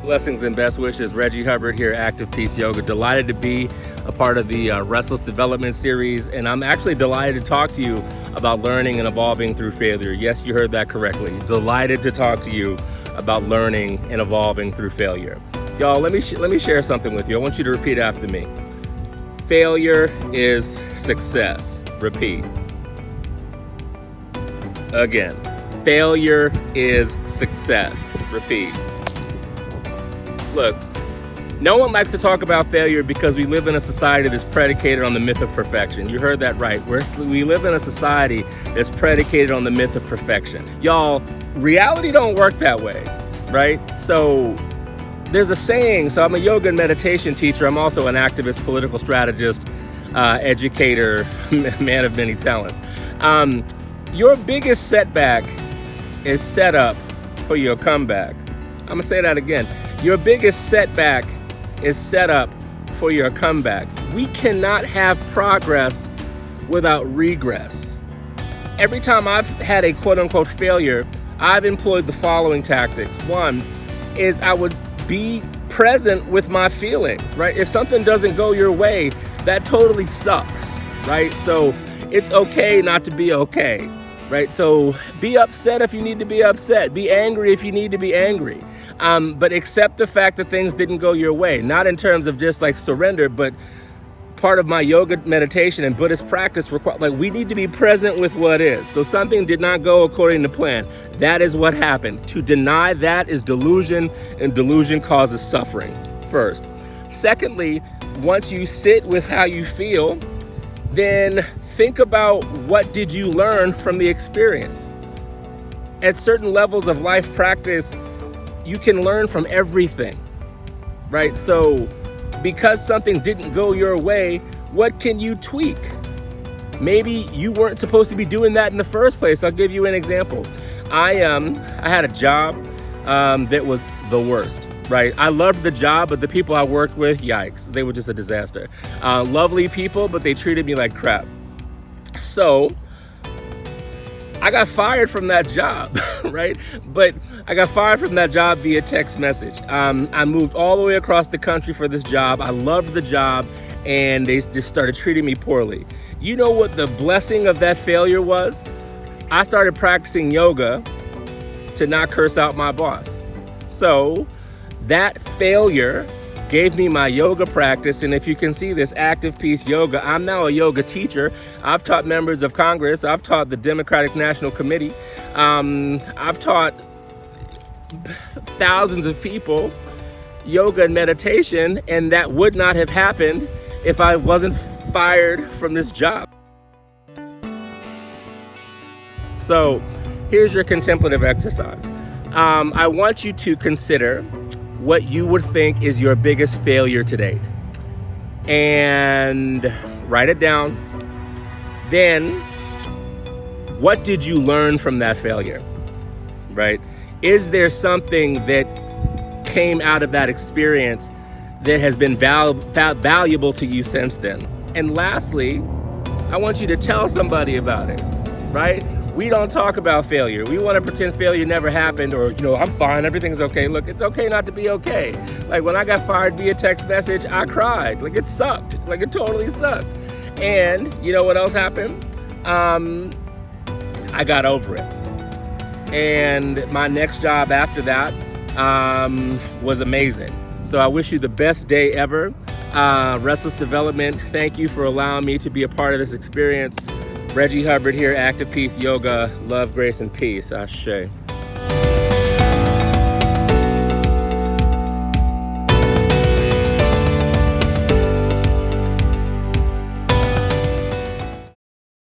Blessings and best wishes. Reggie Hubbard here, Active Peace Yoga. Delighted to be a part of the Restless development series, and I'm actually delighted to talk to you about learning and evolving through failure. Yes, you heard that correctly. Delighted to talk to you about learning and evolving through failure. Y'all, let me share something with you. I want you to repeat after me. Failure is success. Repeat. Again. Failure is success. Repeat. Look, no one likes to talk about failure because we live in a society that's predicated on the myth of perfection. You heard that right. We live in a society that's predicated on the myth of perfection. Y'all, reality don't work that way, right? So there's a saying, so I'm a yoga and meditation teacher. I'm also an activist, political strategist, educator, man of many talents. Your biggest setback is set up for your comeback. I'm gonna say that again. Your biggest setback is set up for your comeback. We cannot have progress without regress. Every time I've had a quote unquote failure, I've employed the following tactics. One is I would be present with my feelings, right? If something doesn't go your way, that totally sucks, right? So it's okay not to be okay, right? So be upset if you need to be upset. Be angry if you need to be angry. But accept the fact that things didn't go your way, not in terms of just like surrender, but part of my yoga meditation and Buddhist practice we need to be present with what is. So something did not go according to plan. That is what happened. To deny that is delusion, and delusion causes suffering, first. Secondly, once you sit with how you feel, then think about what did you learn from the experience. At certain levels of life practice, you can learn from everything, right? So because something didn't go your way, what can you tweak? Maybe you weren't supposed to be doing that in the first place. I'll give you an example. I had a job that was the worst, right? I loved the job, but the people I worked with, yikes, they were just a disaster. Lovely people, but they treated me like crap. So I got fired from that job, right? But I got fired from that job via text message. I moved all the way across the country for this job. I loved the job, and they just started treating me poorly. You know what the blessing of that failure was? I started practicing yoga to not curse out my boss. So that failure gave me my yoga practice, and if you can see this, Active Peace Yoga, I'm now a yoga teacher. I've taught members of Congress. I've taught the Democratic National Committee. I've taught thousands of people yoga and meditation, and that would not have happened if I wasn't fired from this job. So here's your contemplative exercise. I want you to consider what you would think is your biggest failure to date, and write it down. Then, what did you learn from that failure, right? Is there something that came out of that experience that has been valuable to you since then? And lastly, I want you to tell somebody about it, right? We don't talk about failure. We want to pretend failure never happened, or, I'm fine, everything's okay. Look, it's okay not to be okay. Like when I got fired via text message, I cried. Like it sucked. Like it totally sucked. And you know what else happened? I got over it. And my next job after that was amazing. So I wish you the best day ever. Restless Development, thank you for allowing me to be a part of this experience. Reggie Hubbard here, Active Peace Yoga, love, grace, and peace. Ashe.